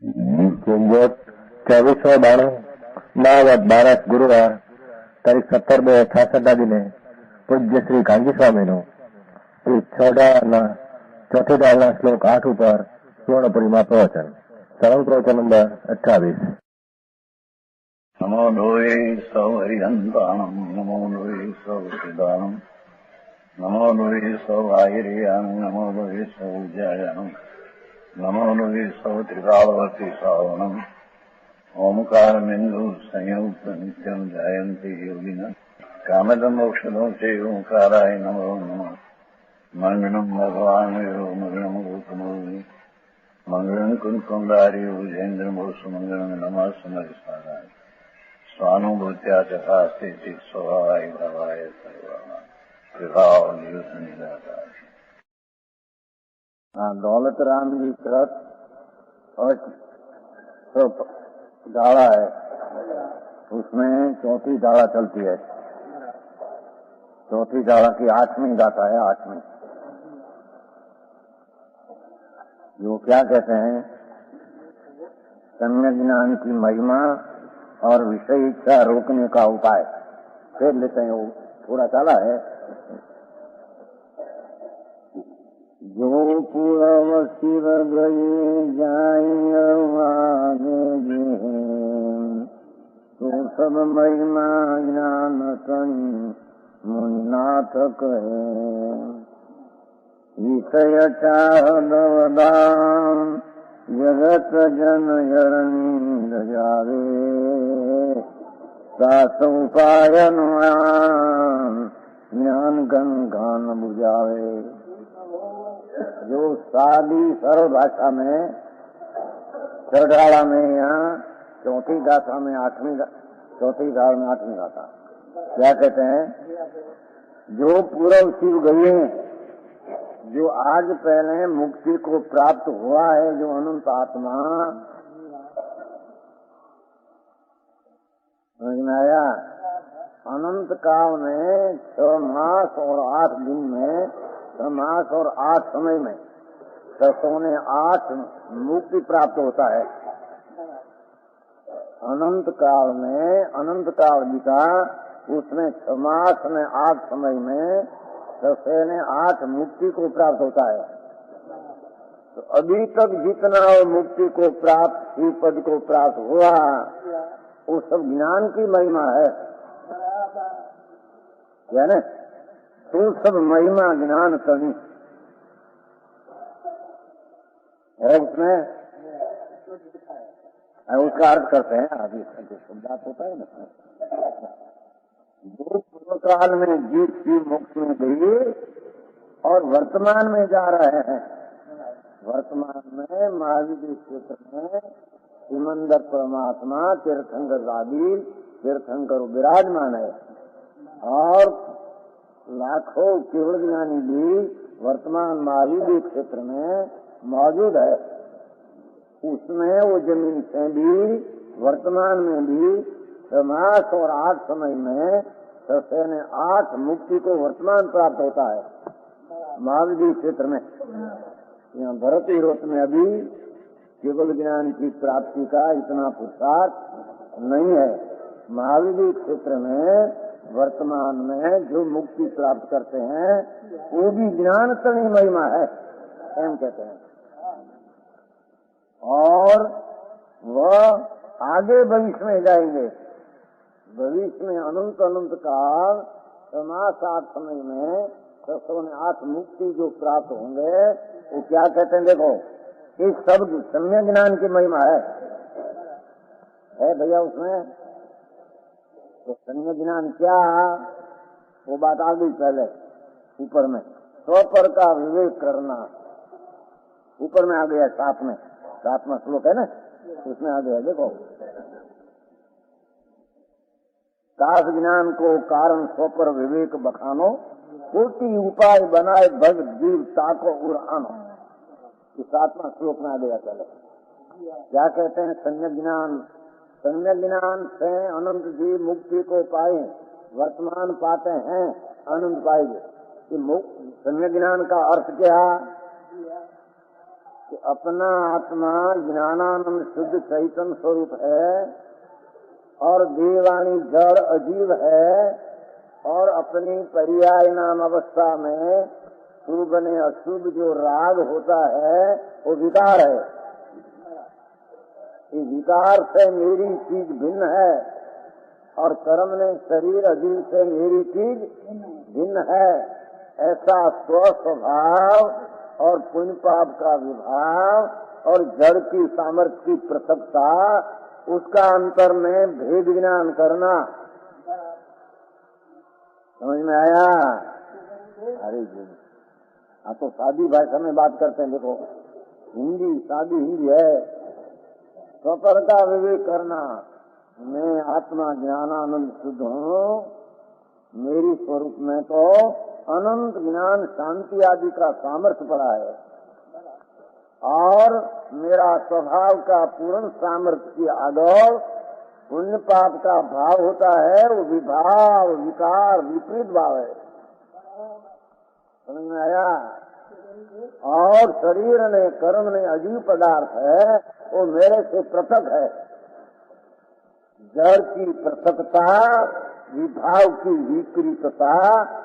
જોત 2492 માવત 12 ગુરુવાર તારીખ 17/2/66 દિને પૂજ્ય શ્રી ગાંધી સ્વામીનું શ્રી ચોથી દાળના શ્લોક 8 ઉપર સુવર્ણપુરીમાં પ્રવચન. સરળ પ્રવચન નંબર 28. નમો લોહે સૌ હરિહંતાણમ, નમો લોહે સૌ સિદ્ધાણમ, નમો લોહે સૌ આયર્યાણમ, નમો લોહે સૌ જયાણમ, નમો લોહે સૌ ત્રિકાળવર્તી શ્રાવણમ, ઓમકારમિંદુ સંયુક્ત નિત્યમ જાયંતિ યોગિના કામદમ મોક્ષદો છે ઓંકારાય નમો નમઃ. મંગળમ ભગવાન મંગળમ ગોતમોહિ મંગળમ કુંકુંડારી વિજેન્દ્રમોસુ મંગળમ નમઃ સમરિસ્મરાય स्वानुभूत्या चकास्ते स्वभावाय भावाय सर्वः विभाव नियुक्त निराकार. दौलत राम जी कृत और डाला है, उसमें चौथी डाला चलती है. चौथी डाला की 8वीं गाथा है. 8वीं जो क्या कहते हैं, सम्यक ज्ञान की महिमा और विषय इच्छा रोकने का उपाय. फिर लेते हैं, वो थोड़ा चला है. जो पूर्व शिव गए जाए तो सब महिमा ज्ञान तनि मुनिनाथ कहे. विषय चाह दवदान जगत जन यरनी जावे सास उपाय ज्ञान गंगान बुझावे. जो सादी सरल भाषा में चरडाला में, यहाँ चौथी गाथा में 8वीं, चौथी दाल में 8वीं गाथा क्या कहते हैं, जो पूर्व शिव गए, जो आज पहले मुक्ति को प्राप्त हुआ है, जो अनंत आत्मा, समझ में आया. अनंत काल में 6 मास और 8 दिन में, 6 मास और 8 समय में 608 मुक्ति प्राप्त होता है. अनंत काल में, अनंत काल बीता, उसमें 6 मास में 8 समय में 608 मुक्ति को प्राप्त होता है. तो अभी तक जितना मुक्ति को प्राप्त, शिव पद को प्राप्त हुआ, वो सब ज्ञान की महिमा है. क्या न, तो सब महिमा ज्ञान तनि है उसमें. उसका अर्थ करते हैं आगे शब्दार्थ होता है ना. जो पूर्व काल में जीव की मोक्ष में गई और वर्तमान में जा रहे हैं. वर्तमान में महावीर क्षेत्र में सिमंदर परमात्मा तीर्थंकर आदि तीर्थंकर विराजमान है, और लाखों केवल ज्ञानी भी वर्तमान महावीर क्षेत्र में मौजूद है. उसमें वो जमीन से भी वर्तमान में भी 6 मास और 8 समय में 608 मुक्ति को वर्तमान प्राप्त होता है महावीर क्षेत्र में. यहाँ भरत हीरोत में अभी केवल ज्ञान की प्राप्ति का इतना पुरुषार्थ नहीं है. महावीर क्षेत्र में वर्तमान में जो मुक्ति प्राप्त करते हैं वो भी ज्ञान तनि महिमा है, एम कहते हैं. और वह आगे भविष्य में जाएंगे. भविष्य में अनंत अनंत काल 6 समय में 608 मुक्ति जो प्राप्त होंगे, वो क्या कहते हैं, देखो इस शब्द सम्यक ज्ञान की महिमा है भैया उसमें. तो सम्यक ज्ञान क्या, वो बात आ गई पहले ऊपर में. स्वपर का विवेक करना ऊपर में आ गया. 7वां श्लोक है ना, उसमें आ गया. देखो, दास ज्ञान को कारण स्वपर विवेक बखानो, कोटि उपाय बनाए भग जीव ताको उड़ानो. 7वां श्लोक में आ गया पहले. क्या कहते हैं, सम्यक ज्ञान. सम्यक ज्ञान से अनंत जीव मुक्ति को पाए, वर्तमान पाते हैं, अनंत पाएंगे. सम्यक ज्ञान का अर्थ क्या, कि अपना आत्मा ज्ञानानंद शुद्ध चैतन्य स्वरूप है और देवानी जड़ अजीव है और अपनी पर्याय नाम अवस्था में शुभ ने अशुभ जो राग होता है वो विकार है। इस विकार से मेरी चीज भिन्न है और कर्म ने शरीर अजीव से मेरी चीज भिन्न है। ऐसा स्वभाव और पुण्य पाप का विभाव और जड़ की सामर्थ्य की पृथकता, उसका अंतर में भेद ज्ञान करना। समझ में आया? अरे जी, हाँ तो सादी भाषा में बात करते हैं। देखो हिंदी सादी हिंदी है। स्वपर का विवेक करना, मैं आत्मा ज्ञानानंद शुद्ध हूँ, मेरी स्वरूप में तो अनंत ज्ञान शांति आदि का सामर्थ्य पड़ा है और मेरा स्वभाव का पूर्ण सामर्थ्य की आदौड़ पुण्य पाप का भाव होता है। वो विभाव विकार विपरीत भाव है। समझ में आया? और शरीर ने कर्म ने अजीव पदार्थ है, वो मेरे से पृथक है। जड़ की पृथकता, विभाव की विपरीतता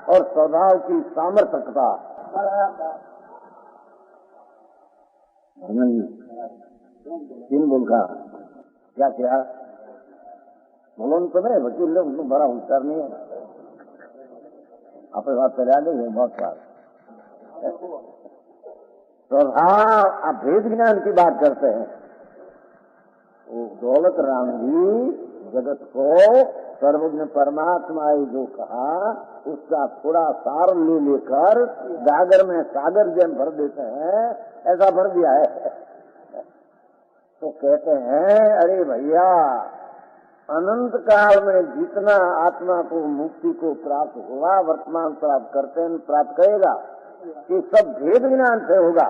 और स्वभाव की सामर्थ्यता। तीन बोल का क्या क्या बोलो तो नहीं, वकील लोग बड़ा होशियार नहीं है। अपने बात कर आगे बहुत बार स्वभाव। आप भेद ज्ञान की बात करते हैं। वो दौलत राम जी जगत को सर्वज्ञ परमात्मा जो कहा, उसका थोड़ा सार ले लेकर गागर में सागर जैन भर देते हैं, ऐसा भर दिया है। तो कहते हैं अरे भैया, अनंत काल में जितना आत्मा को मुक्ति को प्राप्त हुआ, वर्तमान प्राप्त करते हैं, प्राप्त करेगा, ये सब भेद ज्ञान से होगा।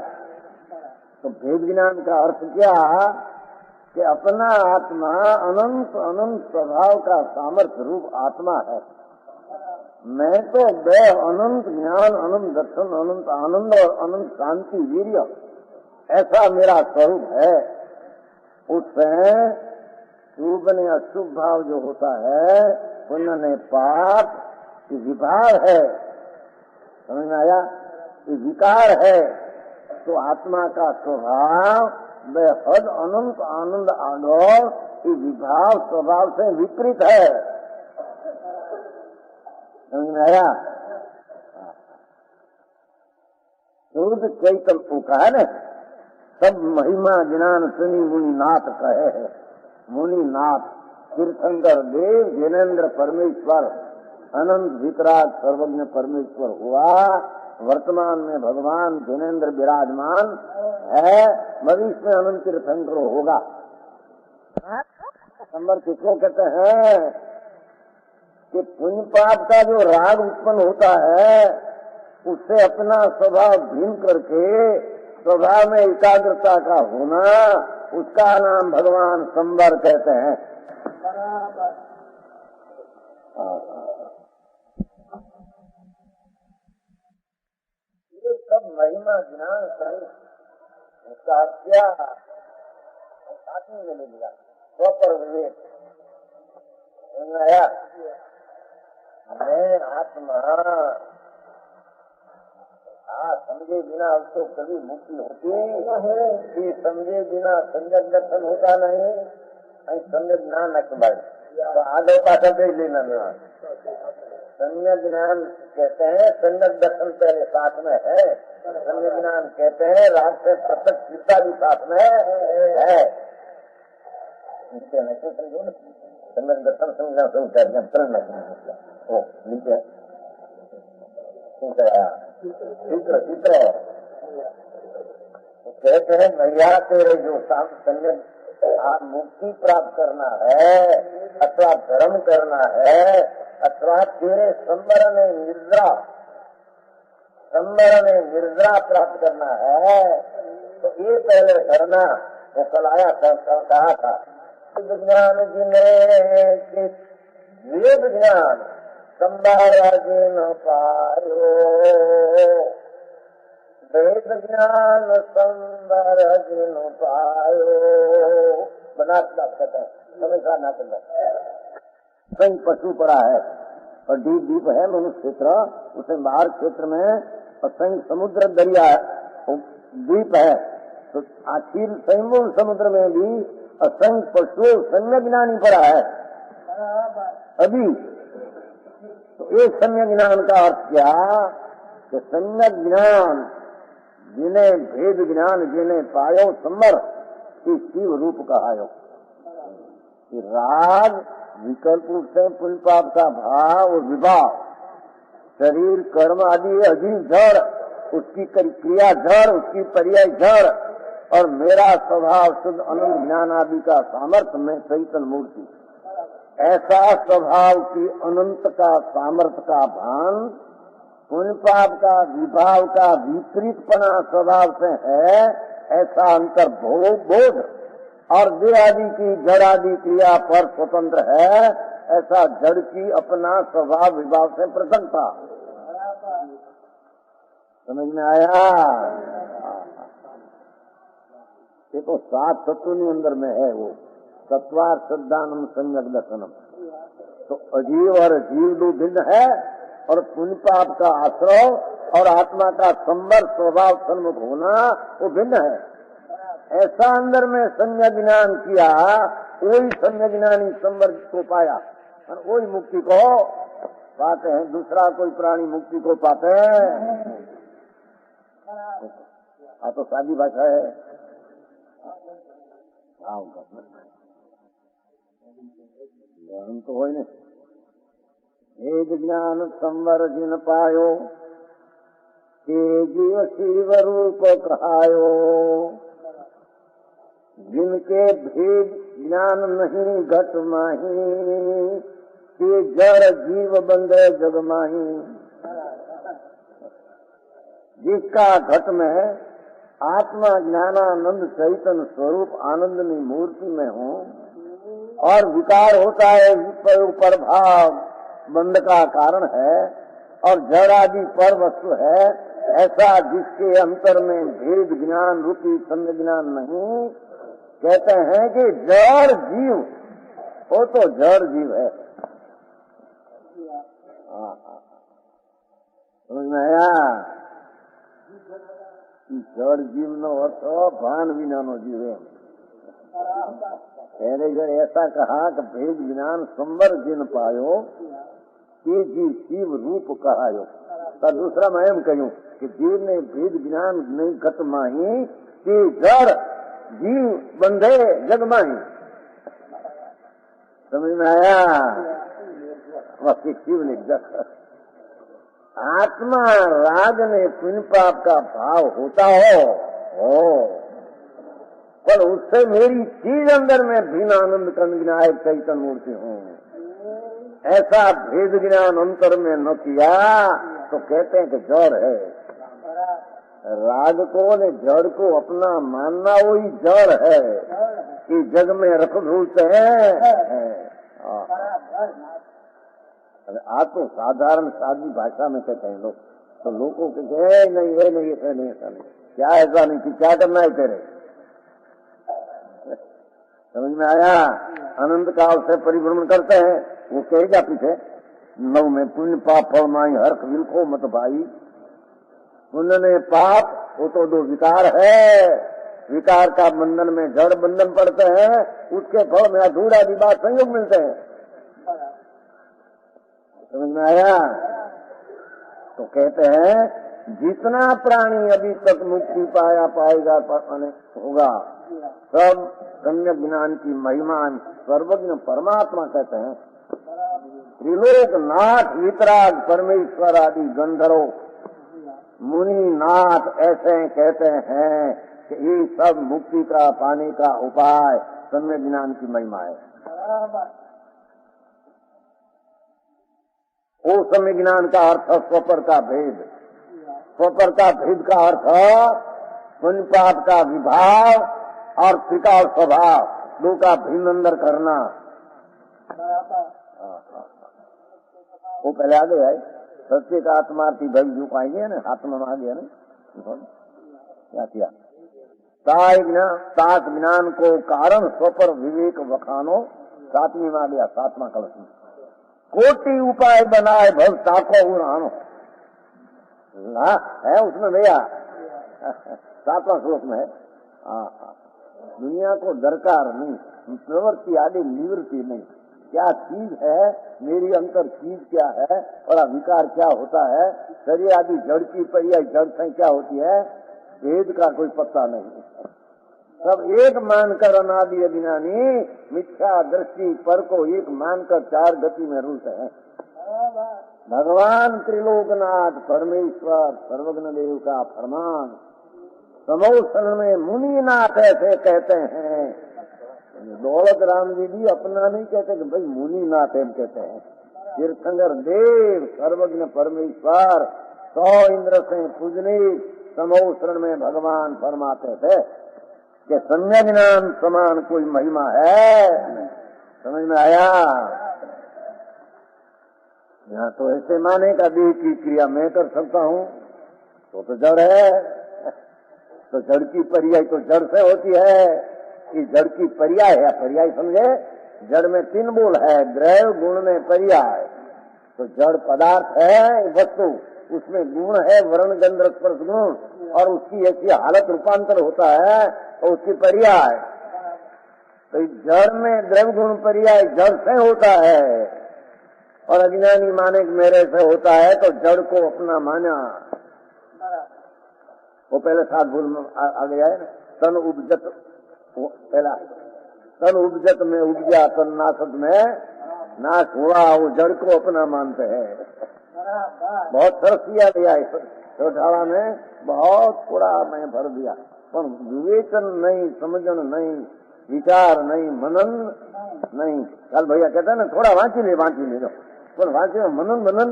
तो भेद ज्ञान का अर्थ क्या कि अपना आत्मा अनंत अनंत स्वभाव का सामर्थ्य रूप आत्मा है। मैं तो वह अनंत ज्ञान, अनंत दर्शन, अनंत आनंद और अनंत शांति वीर्य, ऐसा मेरा स्वरूप है। उससे शुभ ने अशुभ भाव जो होता है, पुण्य ने पाप, ये विभाव है। समझ में आया? ये विकार है। तो आत्मा का स्वभाव बेहद अनंत आनंद आडोर, ये विभाव स्वभाव से विपरीत है। समझ में आया? शुद्ध चैतन्य को कहा न, सब महिमा ज्ञान सुनी मुनि नाथ कहे है। मुनि नाथ तीर्थंकर देव ज्ञानेन्द्र परमेश्वर अनंत वितराग सर्वज्ञ परमेश्वर हुआ। वर्तमान में भगवान ज्ञानेन्द्र विराजमान है, भविष्य में अनंत तीर्थंकर होगा। नंबर किसको कहते हैं कि पुण्य पाप का जो राग उत्पन्न होता है, उससे अपना स्वभाव भिन्न करके स्वभाव में एकाग्रता का होना, उसका नाम भगवान संवर कहते हैं। ये सब महिमा ज्ञान सही, उसका क्या साथ में ले लिया प्रॉपर विवेक। नया मैं आत्मा समझे बिना उसको कभी मुक्ति होती है। समझे बिना सम्यक दर्शन होता नहीं, सम्यक ज्ञान न बढ़ तो आगे पासा दे लेना। सम्यक ज्ञान कहते हैं, सम्यक दर्शन पहले साथ में है। सम्यक ज्ञान कहते हैं राग से प्रत्यक्ष चिंता भी साथ में है। समझो ना, सम्यक दर्शन समझना चित्र चित्र कहते हैं भैया तेरे जो सम्यक मुक्ति प्राप्त करना है अथवा धर्म करना है अथवा तेरे संवरण निर्जरा प्राप्त करना है, तो ये पहले करना। वो कल आया कहा था विज्ञान जिन्हें वेद ज्ञान संभारा न पायो, वेद ज्ञान संवर जिन पायो, बनारस कहते हैं हमेशा ना कहीं पशु पड़ा है और द्वीप द्वीप है मनुष्य क्षेत्र, उसमें बाहर क्षेत्र में असंख्य समुद्र दरिया द्वीप है, तो आखिर संपूर्ण समुद्र में भी असंख्य पशु सम्यक ज्ञानी पड़ा है अभी। तो एक सम्यक ज्ञान का अर्थ क्या कि सम्यक ज्ञान जिन्हें भेद ज्ञान जिन्हें पायो समर की शिव रूप कहायो। राग विकल्प रूप से पुण्य पाप का भाव और विभाव, शरीर कर्म आदि अजीब जड़, उसकी क्रिया जड़, उसकी पर्याय जड़, और मेरा स्वभाव शुद्ध अनंत ज्ञान आदि का सामर्थ्य में चैतन्य मूर्ति। ऐसा स्वभाव की अनंत का सामर्थ्य का भान पुण्य पाप का विभाव का विपरीतपना स्वभाव से है, ऐसा अंतर बोध और देह आदि की जड़ आदि क्रिया पर स्वतंत्र है, ऐसा जड़ की अपना स्वभाव विभाव से प्रसन्नता। समझ में आया? ये तो 7 तत्वों अंदर में है, वो तत्वार श्रद्धानम सम्यक दर्शनम। तो अजीव और जीव दो भिन्न है, और पुण्य पाप का आश्रय और आत्मा का संवर स्वभाव सन्मुख होना वो भिन्न है। ऐसा अंदर में सम्यक ज्ञान किया, वही सम्यक ज्ञानी संवर को पाया और वही मुक्ति को पाते हैं। दूसरा कोई प्राणी मुक्ति को पाते हैं? तो सादी भाषा है। हम तो हो ही नहीं। भेद ज्ञान संवर जिन पायो, ते जीव शिव रूप कहायो। जिनके भेद ज्ञान नहीं घट माही, ते जड़ जीव बंदे जग माही। जिसका घट में आत्मा ज्ञानानंद चैतन्य स्वरूप आनंदनी मूर्ति में हो और विकार होता है पर भाव बंध का कारण है और जड़ आदि पर वस्तु है, ऐसा जिसके अंतर में भेद ज्ञान रूपी सम्य ज्ञान नहीं, कहते हैं कि जड़ जीव, वो तो जड़ जीव है। समझ में आया? जड़ जीव नो अर्थ भान विना नो जीव है। पहले जब ऐसा कहा कि भेद ज्ञान संवर जिन पायो, ते जीव शिव रूप कहायो। तो दूसरा मैं कहूँ कि जीव ने भेद ज्ञान नहीं घट माही, ते जड़ जीव बंधे जग माही। समझ में आया? बस शिव ने आत्मा राग ने पुण्य पाप का भाव होता हो, पर उससे मेरी चीज अंदर में भिन्न आनंद कंद विनायक चैतन्य मूर्ति हूँ, ऐसा भेद ज्ञान अंतर में न किया तो कहते हैं कि जड़ है। राग को ने जड़ को अपना मानना वही जड़ है कि जग में रख भूलते हैं। आज तो साधारण सादी भाषा में कहते हैं लोग, तो लोगों के नहीं है नहीं ऐसा नहीं ऐसा नहीं, क्या ऐसा नहीं कि क्या करना है तेरे। समझ में आया? अनंत काल से परिभ्रमण करते हैं, वो कहेगा पीछे नव में पुण्य पाप फल माई हर्ष विलखो मत भाई। पुण्य ने पाप वो तो दो विकार है, विकार का बंधन में जड़ बंधन पड़ते हैं, उसके फल में अधूरा विवाद संयोग मिलते हैं। समझ में आया? तो कहते हैं जितना प्राणी अभी तक मुक्ति पाया पाएगा होगा, सब सम्यक ज्ञान की महिमा सर्वज्ञ परमात्मा कहते हैं। त्रिलोक नाथ वितराग परमेश्वर आदि गंधर्व मुनि नाथ ऐसे कहते हैं कि ये सब मुक्ति का पाने का उपाय सम्यक ज्ञान की महिमा है। वो सम्यक ज्ञान का अर्थ स्वपर का भेद, स्वपर का भेद का अर्थ पुण्य पाप का विभाव और त्रिकाल स्वभाव दो का भिन्न अंदर करना। वो पहले आगे है सत्य का आत्मार्थी भाई जो पाएंगे ना, आत्मा में आ गया ना, क्या किया? तात ज्ञान को कारण स्वपर विवेक वखानो, सातवीं में आ गया, सातवां कलश में। कोटि उपाय बनाए भव ताको उड़ानो, है उसमें भैया, सातवां श्लोक में है। दुनिया को दरकार नहीं, प्रवृत्ति आदि निवृत्ति नहीं। क्या चीज है, मेरी अंतर चीज क्या है, और विकार क्या होता है, शरीर आदि जड़ की पर्याय जड़ से क्या होती है, भेद का कोई पता नहीं। सब एक मानकर अनादि अभिमानी मिथ्या दृष्टि पर को एक मानकर चार गति में रूप है। भगवान त्रिलोकनाथ परमेश्वर सर्वज्ञ देव का फरमान समोसन में मुनिनाथ ऐसे कहते हैं। दौलत राम जी भी अपना नहीं कहते कि भाई मुनिनाथ हम कहते हैं। तीर्थंकर देव सर्वज्ञ परमेश्वर 100 इंद्र से पूजनी समोसरण में भगवान फरमाते थे कि सम्यक ज्ञान समान कोई महिमा है। समझ में आया? यहाँ तो ऐसे माने का देह की क्रिया मैं कर सकता हूँ तो जड़ है, तो जड़ की पर्याय तो जड़ से होती है। कि जड़ की पर्याय है, पर्याय समझे, जड़ में 3 बोल है, द्रव्य गुण में पर्याय। तो जड़ पदार्थ है वस्तु, उसमें गुण है वर्ण गंध रस स्पर्श गुण, और उसकी ऐसी हालत रूपांतर होता है और उसकी पर्याय। तो जड़ में द्रव्य गुण पर्याय जड़ से होता है, और अज्ञानी माने कि मेरे से होता है तो जड़ को अपना माना। वो पहले 7 भूल में आ गया है ना, तन उपजत, वो पहला तन उपजत में उपजा, तन नाशत में नाश हुआ, वो जड़ को अपना मानते हैं। बहुत सरस किया दिया चौठावा में, बहुत थोड़ा मैं भर दिया, पर विवेचन नहीं, समझन नहीं, विचार नहीं, मनन नहीं। कल भैया कहता है ना, थोड़ा वांची ले लो, पर वांची में मनन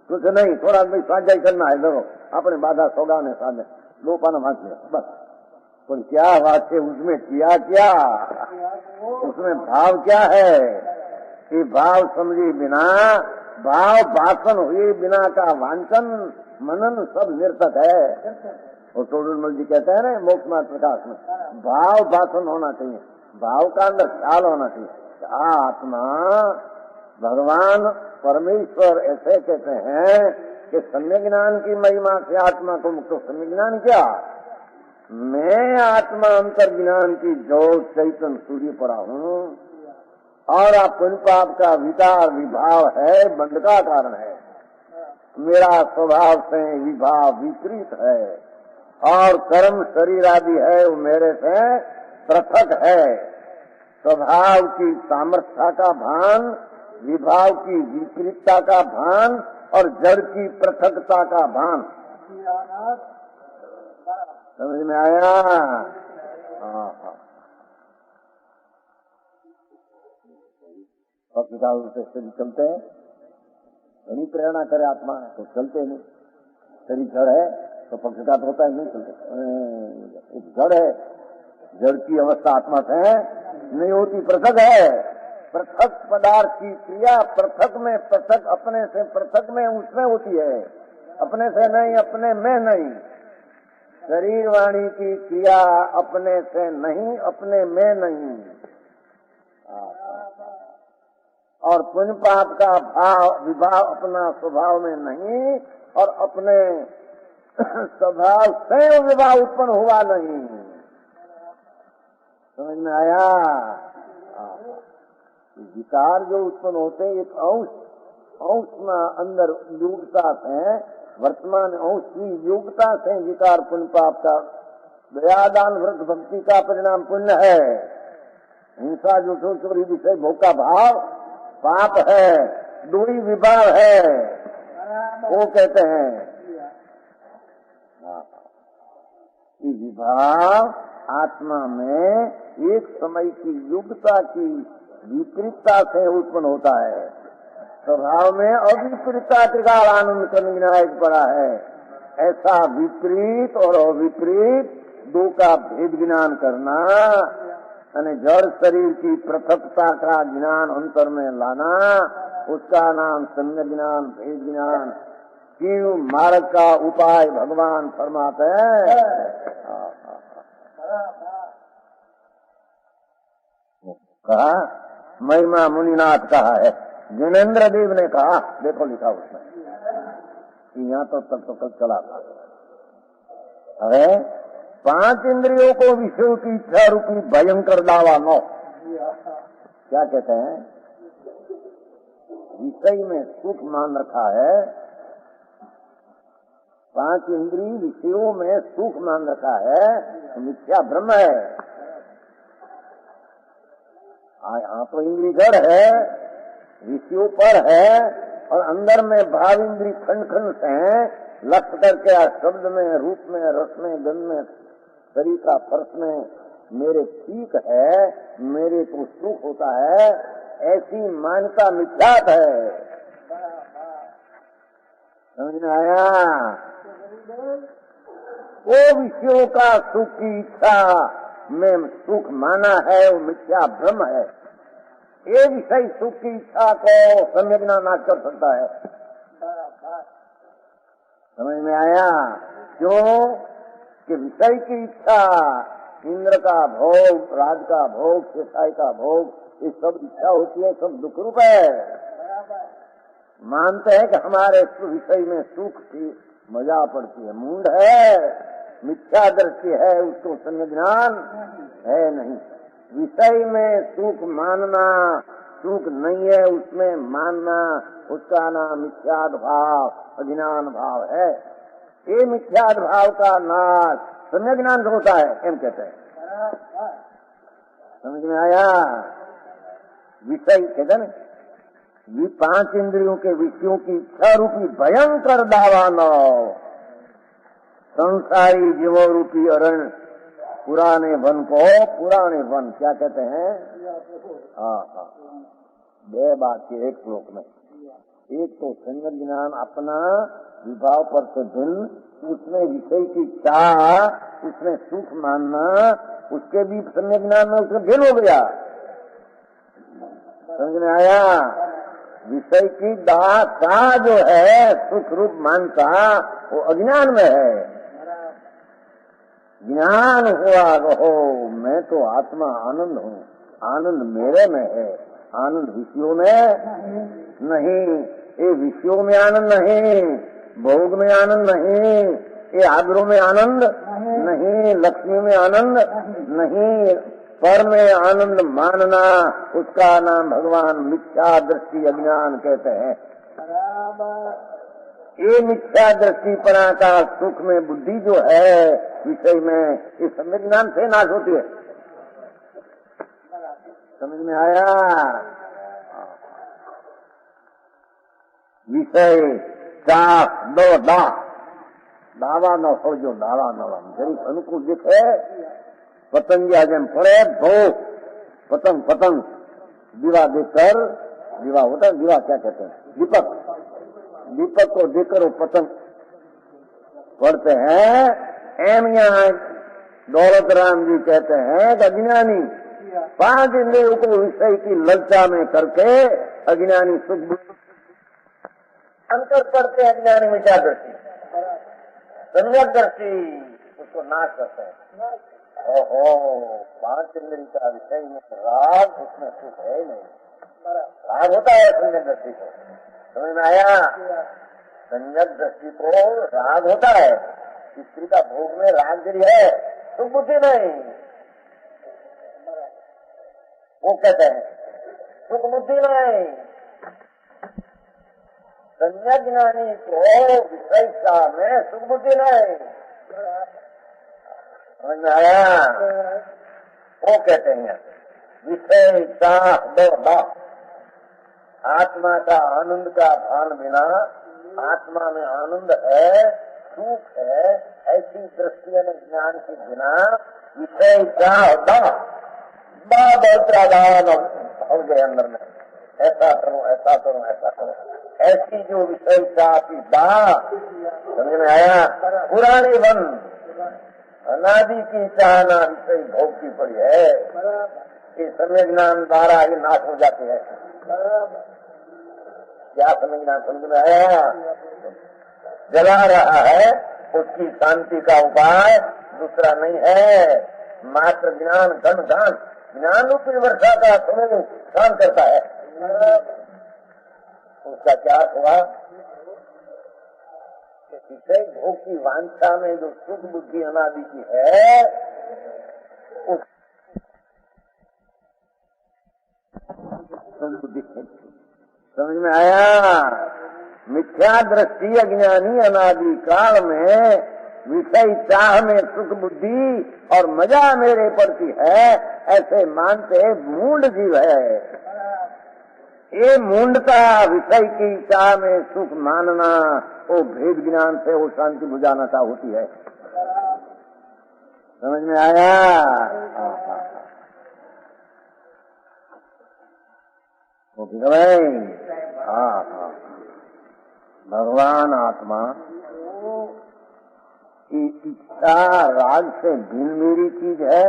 कुछ नहीं, थोड़ा भाई स्वाध्याय करना है। देखो अपने बाधा सौगाने साधे 2 पाना वांच लिया बस। पर क्या बात है उसमें, किया क्या, उसमें भाव क्या है कि भाव समझे बिना, भाव भाषण हुए बिना का वांचन मनन सब निरर्थक है। और टोडरमल जी कहते हैं ना मोक्ष मार्ग प्रकाश में, भाव भाषण होना चाहिए, भाव का अंदर ख्याल होना चाहिए। आत्मा भगवान परमेश्वर ऐसे कहते हैं कि सम्यक ज्ञान की महिमा से आत्मा को मुक्त। सम्यक ज्ञान क्या, मैं आत्मा अंतर ज्ञान की ज्योत चैतन्य सूर्य पड़ा हूँ, और आप पुण्य पाप का विकार विभाव है, बंध का कारण है। मेरा स्वभाव से विभाव विपरीत है, और कर्म शरीर आदि है वो मेरे से पृथक है। स्वभाव की सामर्थ्य का भान, विभाव की विपरीतता का भान, और जड़ की पृथकता का भान। समझ में आया? से चलते हैं, नहीं प्रेरणा करे आत्मा तो चलते नहीं। शरीर जड़ है तो पक्षघात होता है, नहीं चलते। जड़ है, जड़ की अवस्था आत्मा से नहीं होती, पृथक है। पृथक पदार्थ की क्रिया पृथक में पृथक, अपने से पृथक में उसमें होती है, अपने से नहीं, अपने में नहीं। शरीर वाणी की क्रिया अपने से नहीं, अपने में नहीं। और पुण्य पाप का भाव विभाव अपना स्वभाव में नहीं, और अपने स्वभाव से विभाव उत्पन्न हुआ नहीं। समझ में आया? विकार जो उत्पन्न होते एक अंश में अंदर योग्यता से, वर्तमान अंश की योग्यता से विकार पुण्य पाप का, दयादान व्रत भक्ति का परिणाम पुण्य है। हिंसा जो चोरी विषय भोग का भाव पाप है, 2 ही विभाव है, वो कहते हैं। विभाव आत्मा में एक समय की योग्यता की विपरीतता से उत्पन्न होता है। स्वभाव में अविपरीतता त्रिकाल आनंद का निर्णायक पड़ा है। ऐसा विपरीत और अविपरीत 2 का भेद ज्ञान करना, यानी जड़ शरीर की पृथकता का ज्ञान अंतर में लाना, उसका नाम सम्यक ज्ञान, भेद ज्ञान, शिव मार्ग का उपाय भगवान फरमाते हैं। कहा महिमा मुनिनाथ कहा है, ज्ञानेन्द्र देव ने कहा, देखो लिखा उसमें, यहाँ तो तक तो कल चला था। अरे 5 इंद्रियों को विषयों की इच्छा रूपी भयंकर दावा नो, क्या कहते हैं, विषय में सुख मान रखा है, 5 इंद्रिय विषयों में सुख मान रखा है, मिथ्या भ्रम है। यहाँ तो इंद्रिय जड़ है, विषयों पर है, और अंदर में भाव इंद्रिय खंड खंड से हैं, लक्ष्य करके शब्द में, रूप में, रस में, गंध में, शरीर का स्पर्श में मेरे ठीक है, मेरे को सुख होता है, ऐसी मान्यता मिथ्यात है। समझ में आया? वो विषयों का सुख की इच्छा में सुख माना है, वो मिथ्या भ्रम है। ये विषय सुख की इच्छा को सम्यक नाश कर सकता है। समझ में आया? क्यों कि विषय की इच्छा, इंद्र का भोग, राज का भोग, शेषाई का भोग, ये सब इच्छा होती है, सब दुख रूप है। मानते हैं कि हमारे विषय में सुख की मजा पड़ती है, मूड है, मिथ्या दृष्टि है, उसको सम्यक ज्ञान है नहीं। विषय में सुख मानना, सुख नहीं है उसमें मानना, उसका नाम मिथ्याद भाव, अज्ञान भाव है। ये मिथ्याद भाव का नाश सम्यक ज्ञान से होता है, एम कहते हैं। समझ में आया? विषय कहते ना, ये 5 इंद्रियों के विषयों की इच्छा रूपी भयंकर दावा न, संसारी जीवों रूपी अरण पुराने वन को, पुराने वन क्या कहते हैं? हाँ, 2 बात के एक श्लोक में, एक तो सम्यक ज्ञान अपना विभाव पर से भिन्न, उसमें विषय की चाह, उसमें सुख मानना, उसके भी सम्यक ज्ञान में उसमें भिन्न हो गया। समझ में आया? विषय की दाह जो है सुख रूप मानता, वो अज्ञान में है। ज्ञान हुआ हो मैं तो आत्मा आनंद हूँ, आनंद मेरे में है, आनंद विषयों में नहीं। ये विषयों में आनंद नहीं, भोग में आनंद नहीं, ये आदरों में आनंद नहीं, लक्ष्मी में आनंद नहीं, पर में आनंद मानना, उसका नाम भगवान मिथ्या दृष्टि अज्ञान कहते हैं। ये मिथ्या दृष्टि परा का सुख में बुद्धि जो है विषय में, ये सम्यक ज्ञान से नाश होती है। समझ में आया? विषय चाह दो दावा न हो, जो दावा न हो जरी अनुकूल दिखे, पतंगिया जम पड़े धो, पतंग दीवा देखकर, दीवा होता है, दीवा क्या कहते हैं, दीपक को देखकर वो पतंग पढ़ते हैं। एम यहाँ दौलत राम जी कहते हैं कि अज्ञानी 5 इंद्रियों को विषय की ललचा में करके अज्ञानी सुख अंतर करते, अज्ञानी मिथ्या दृष्टि, सम्यक दृष्टि उसको नाश करते हैं। ओहो, 5 इंद्रिय का विषय में राग, उसमें सुख है नहीं, राग होता है सम्यक दृष्टि को। समझ में आया? सम्यक दृष्टि को राग होता है, स्त्री का भोग में राग गिरी है, सुख बुद्धि नहीं, वो कहते हैं सुख बुद्धि नहीं। सम्यक ज्ञानी को विषय में सुख बुद्धि नहीं। समझ में आया? वो कहते हैं विषय दो, आत्मा का आनंद का भान बिना, आत्मा में आनंद है, सुख है, ऐसी दृष्टि ज्ञान के बिना विषय दान हो गए अंदर में, ऐसा करो, ऐसा करो, ऐसा करो, ऐसी जो विषय की समझ में आया? पुरानी वन अनादि की चाहना विषय भोग की पड़ी है, कि सम्यक ज्ञान द्वारा ये नाश हो जाती है। क्या सम्यक ज्ञान समझ में आया? जला रहा है, उसकी शांति का उपाय दूसरा नहीं है, मात्र ज्ञान घन दान, ज्ञान रूपी वर्षा का समूह शांत करता है। उसका क्या हुआ? विषय भोग की वांछा में जो सुख बुद्धि अनादि की है, उस बुद्धि समझ में आया? मिथ्या दृष्टि अज्ञानी अनादि काल में विषय चाह में सुख बुद्धि और मजा मेरे पड़ती है, ऐसे मानते मूढ़ जीव है। ये मूढ़ता विषय की चाह में सुख मानना, वो भेद ज्ञान से वो शांति बुझाना चा होती है। समझ में आया? हाँ, भगवान आत्मा की इच्छा राग से भिन्न मेरी चीज है,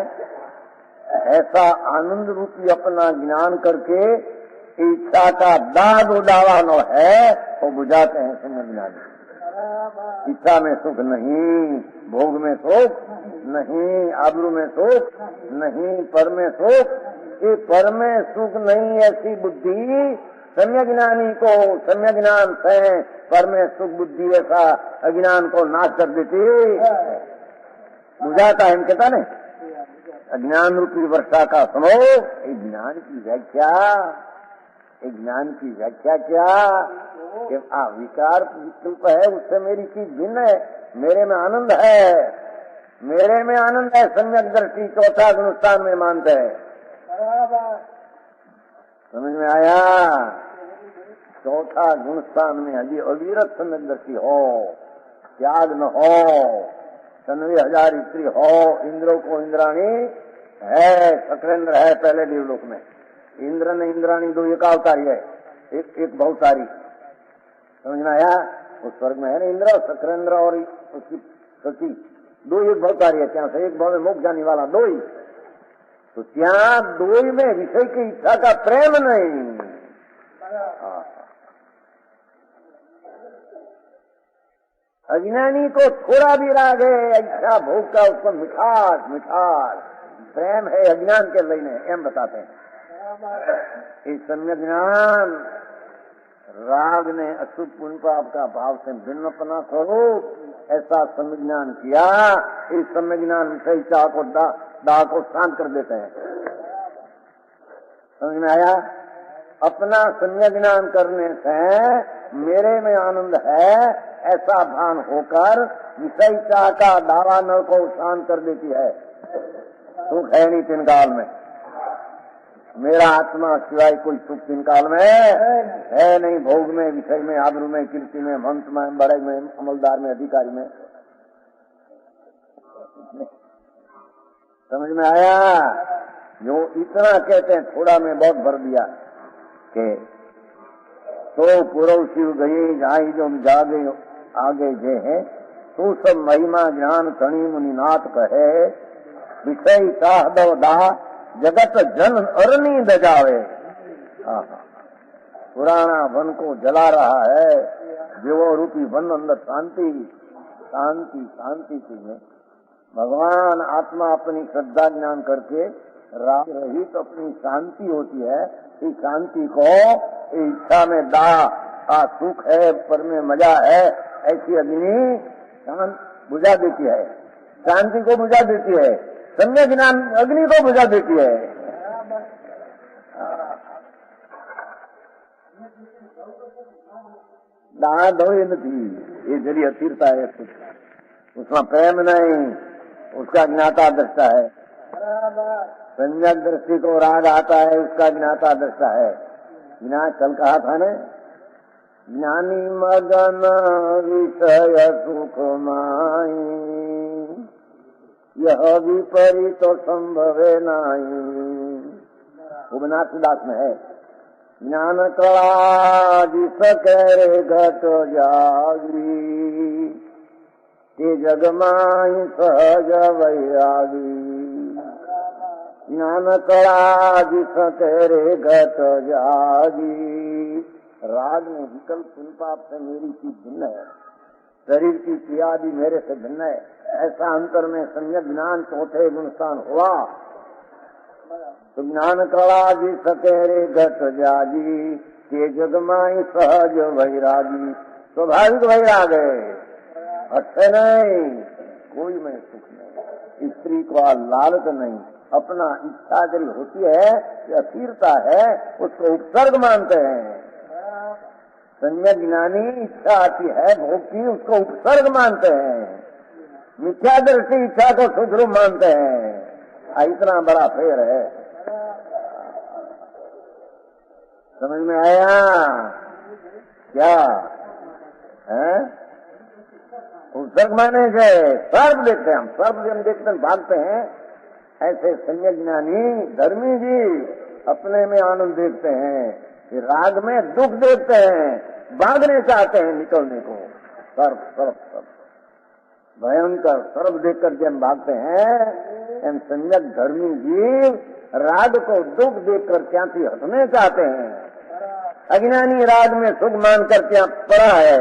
ऐसा आनंद रूपी अपना ज्ञान करके इच्छा का दाद उदावा न है, वो बुझाते हैं समझ ज्ञानी। इच्छा में सुख नहीं, भोग में सुख नहीं, आबरू में सुख नहीं, पर में सुख, ये पर में सुख नहीं, ऐसी बुद्धि सम्यक ज्ञानी को सम्यक ज्ञान से पर में सुख बुद्धि ऐसा अज्ञान को नाश कर देती, बुझाता है। कहता नहीं अज्ञान रूपी वर्षा का सुनो, ज्ञान की व्याख्या, ज्ञान की व्याख्या क्या कि विकार विकल्प है, उससे मेरी चीज भिन्न है, मेरे में आनंद है, मेरे में आनंद है, सम्यक दृष्टि चौथा गुणस्थान में मानते हैं। समझ में आया? चौथा गुणस्थान में यदि अविरत सम्यक दृष्टि हो, त्याग न हो, 96,000 स्त्री हो, इंद्रों को इंद्राणी है, सक्रेंद्र है पहले देवलोक में, इंद्र ने इंद्राणी दो एक अवतारी है, एक बहुतारी। समझ में आया? उस स्वर्ग में है ना इंद्र, सक्रेंद्र और उसकी सती, दो एक बहुतारी है। क्या से एक भाव में मोक्ष जाने वाला दो ही, तो ત્યાં दो ही में विषय की इच्छा का प्रेम नहीं। अज्ञानी को थोड़ा भी राग है, इच्छा भोग का, उसको मिठास मिठास प्रेम है अज्ञान के लेने, एम बताते हैं। इस सम्यक ज्ञान राग ने अशुभ पुण्य पाप का भाव से भिन्नपना स्वरूप ऐसा सम्यक ज्ञान किया, इस सम्यक ज्ञान विषय चाह को दाह को शांत कर देते हैं। समझ में आया? अपना सम्यक ज्ञान करने से मेरे में आनंद है ऐसा भान होकर विषय चाह का दावा न को शांत कर देती है। सुख है नहीं तीन काल में, मेरा आत्मा सिवाय कोई सुख तीन काल में है नहीं, भोग में, विषय में, आबरू में, कीर्ति में, मंत्र में, बड़े में, अमलदार में, अधिकारी में। समझ में आया? जो इतना कहते हैं थोड़ा में बहुत भर दिया कि तो पूर्व शिव गए जाई जो जागे आगे जे है, तो सब महिमा ज्ञान कणी मुनिनाथ कहे, विषय चाह दो दाह जगत जन अरनी दजावे। पुराना वन को जला रहा है, देवो रूपी वन अंदर शांति शांति शांति चाहिए। भगवान आत्मा अपनी श्रद्धा ज्ञान करके राग रहित तो अपनी शांति होती है। इस शांति को इच्छा में दाह सुख है, पर में मजा है, ऐसी अग्नि शांत बुझा देती है, शांति को बुझा देती है, सम्यक ज्ञान अग्नि को बुझा देती है। दाह धोई नहीं, ये जरी अस्थिरता है, उसमें प्रेम नहीं, उसका ज्ञाता दृष्टा है। सम्यक दृष्टि को राग आता है, उसका ज्ञाता दृष्टा है। ज्ञान कल कहा था ने, ज्ञानी मगन विषय सुख माई, यह विपरीत तो संभवे नहीं। उबनाथ दास में है, ज्ञान कला जिस करे घट जागी, ते जग माई सहज वैरागी। ज्ञान कला जिस करे घट जागी, राग में विकल्प पाप से मेरी चीज भिन्न है, शरीर की क्रिया भी मेरे से भिन्न है, ऐसा अंतर में सम्यक ज्ञान चौथे गुणस्थान हुआ तो ज्ञान कला जी सतेरे घट जाजी के जगमाई सहज वैरागी। स्वाभाविक वैराग है, हटते नहीं, कोई में सुख नहीं, स्त्री को लालच नहीं, अपना इच्छा जब होती है या अस्थिरता है उसको उपसर्ग मानते हैं। सम्यक ज्ञानी इच्छा आती है भोग की, उसको उपसर्ग मानते हैं। मिथ्या दृष्टि इच्छा को सुधरू मानते हैं। इतना बड़ा फेर है, समझ में आया क्या है? उपसर्ग माने से सर्व देखते हैं, हम सर्व जब देखते हैं भागते हैं, ऐसे सम्यक ज्ञानी धर्मी जी अपने में आनंद देखते हैं, राग में दुख देखते हैं, भागने चाहते हैं निकलने को। सर्व सर्व सर्व भयंकर सर्व देखकर जब भागते हैं, इन सम्यक धर्मी जीव राग को दुख देखकर क्या थी हटने चाहते हैं। अज्ञानी राग में सुख मानकर क्या पड़ा है।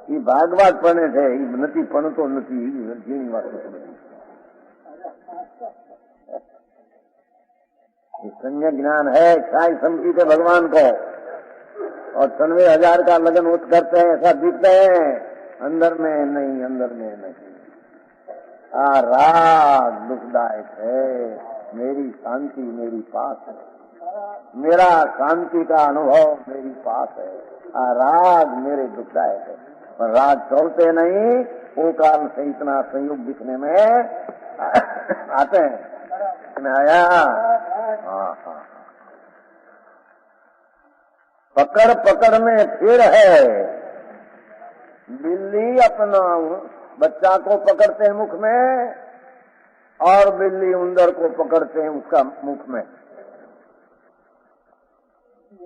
ये भागवत पढ़ने थे, नती पण तो नती जीनी बात सम्यक ज्ञान है, साई समझी थे भगवान को और 96,000 का लगन उठ करते हैं, ऐसा दिखते हैं, अंदर में नहीं, अंदर में नहीं। राग दुखदायक है, मेरी शांति मेरी पास है, मेरा शांति का अनुभव मेरी पास है। राग मेरे दुखदायक है, पर राग चलते नहीं, वो कारण से इतना संयोग दिखने में आते हैं। आया पकड़ पकड़ में फिर है। बिल्ली अपना बच्चा को पकड़ते हैं मुख में और बिल्ली उंदर को पकड़ते हैं उसका मुख में।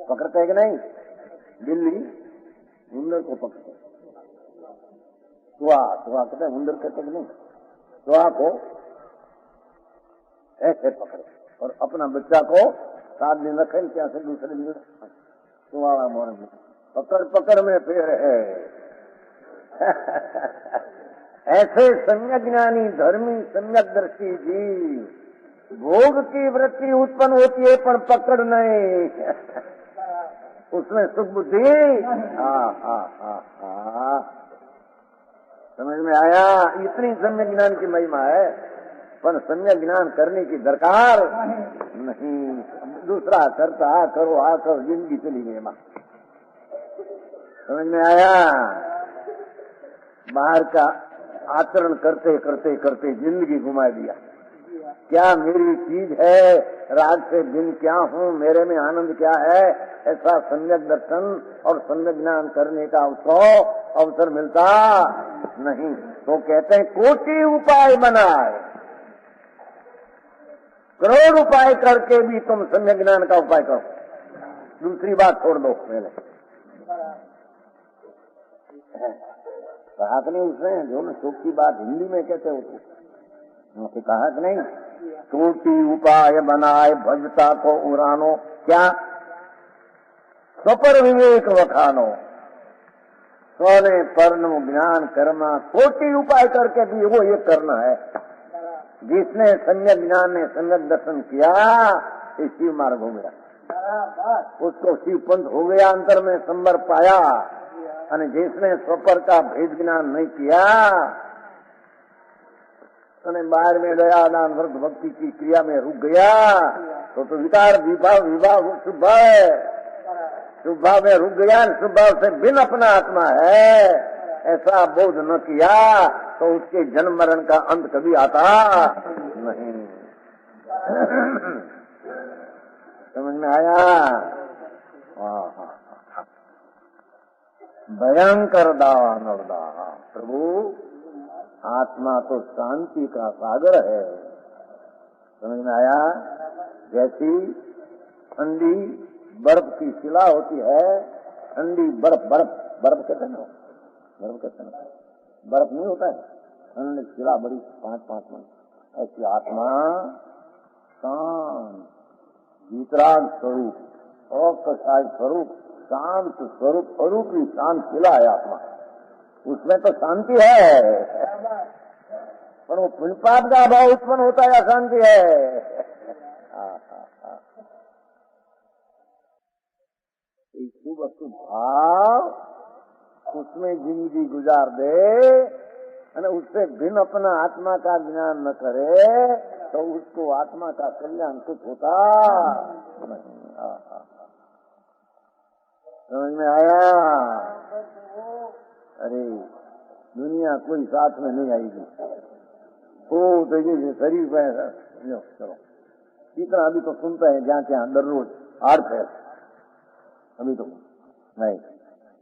पकड़ते हैं कि नहीं? बिल्ली उंदर को पकड़ते हैं, चूहा कहते हैं, उंदर कहते हैं कि नहीं? चूहा को ऐसे पकड़े और अपना बच्चा को 7 दिन रखे, क्या से दूसरे दिन चूहा मोर में पकड़ पकड़ में फिर है। ऐसे सम्यक ज्ञानी धर्मी सम्यक दृष्टि जी भोग की वृत्ति उत्पन्न होती है पर पकड़ नहीं, उसमें सुख बुद्धि। समझ में आया? इतनी सम्यक ज्ञान की महिमा है, पर सम्यक ज्ञान करने की दरकार नहीं। दूसरा करता करो जिंदगी चली गई मां। समझ में आया? बाहर का आचरण करते करते करते जिंदगी घुमा दिया। क्या मेरी चीज है, राग से भिन्न क्या हूँ, मेरे में आनंद क्या है, ऐसा सम्यक दर्शन और सम्यक ज्ञान करने का उसको अवसर मिलता नहीं। तो कहते हैं कोटि उपाय बनाए, करोड़ उपाय करके भी तुम सम्यक ज्ञान का उपाय करो, दूसरी बात छोड़ दो। पहले कहा कि नहीं उसने, जो न शोक की बात हिंदी में कहते हो तो कहा कि नहीं, कोटि उपाय बनाए भजता को उड़ानो, क्या स्वपर विवेक वखानो, सोने परनो ज्ञान कर्मा, कोटि उपाय करके भी वो ये करना है। जिसने सम्यक ज्ञान ने सम्यक दर्शन किया, इस शिव मार्ग हो गया, उसको शिव पंथ हो गया, अंतर में संबर पाया। और जिसने स्वपर का भेद ज्ञान नहीं किया, तो बाहर में गया, दान व्रत भक्ति की क्रिया में रुक गया, तो विकार विभाव शुभ भाव में रुक गया, शुभ भाव से बिन अपना आत्मा है ऐसा बोध न किया, तो उसके जन्म मरण का अंत कभी आता नहीं। समझ में आया? भयंकर दावा नवदा। प्रभु आत्मा तो शांति का सागर है। समझ में आया? जैसी ठंडी बर्फ की शिला होती है, ठंडी बर्फ कहते हैं ना, बर्फ कहते हैं, बर्फ नहीं होता है, ठंडी शिला बड़ी 5-5 मन, ऐसी आत्मा शांत वितराग स्वरूप और कसाय स्वरूप शांत स्वरूप स्वरूप ही शांत खिला है आत्मा, उसमें तो शांति है, पर वो पुण्य पाप का अभाव उत्पन्न होता है या शांति है? शुभ अशुभ भाव उसमें जिंदगी गुजार दे, उससे भिन्न अपना आत्मा का ज्ञान न करे तो उसको आत्मा का कल्याण कुछ होता नहीं। समझ में आया? अरे दुनिया कोई साथ में नहीं आएगी, तो ये शरीर में चलो इतना अभी तो सुनते हैं जहाँ क्या दररोज हार्ट फेल, अभी तो नहीं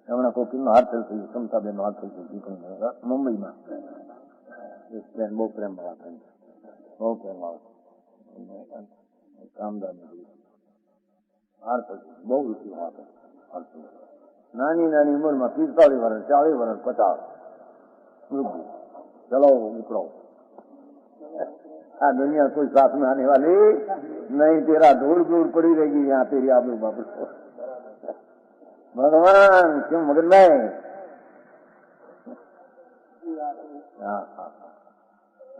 हमारा को कितना हार्ट फेल थी, क्षमता बेन हार्ट फेल थी मुंबई में, प्रेम बहुत प्रेम बहुत प्रेम कामदार में हार्ट फेल बहुत रुचि वहाँ पे, नानी नानी उम्र में 45 वर्ष 40 वर्ष 50 चलो निकलो, दुनिया कोई साथ में आने वाली नहीं, तेरा धूल धूल पड़ी रहेगी यहाँ तेरी आबरू बाबू। भगवान क्यों मगन में?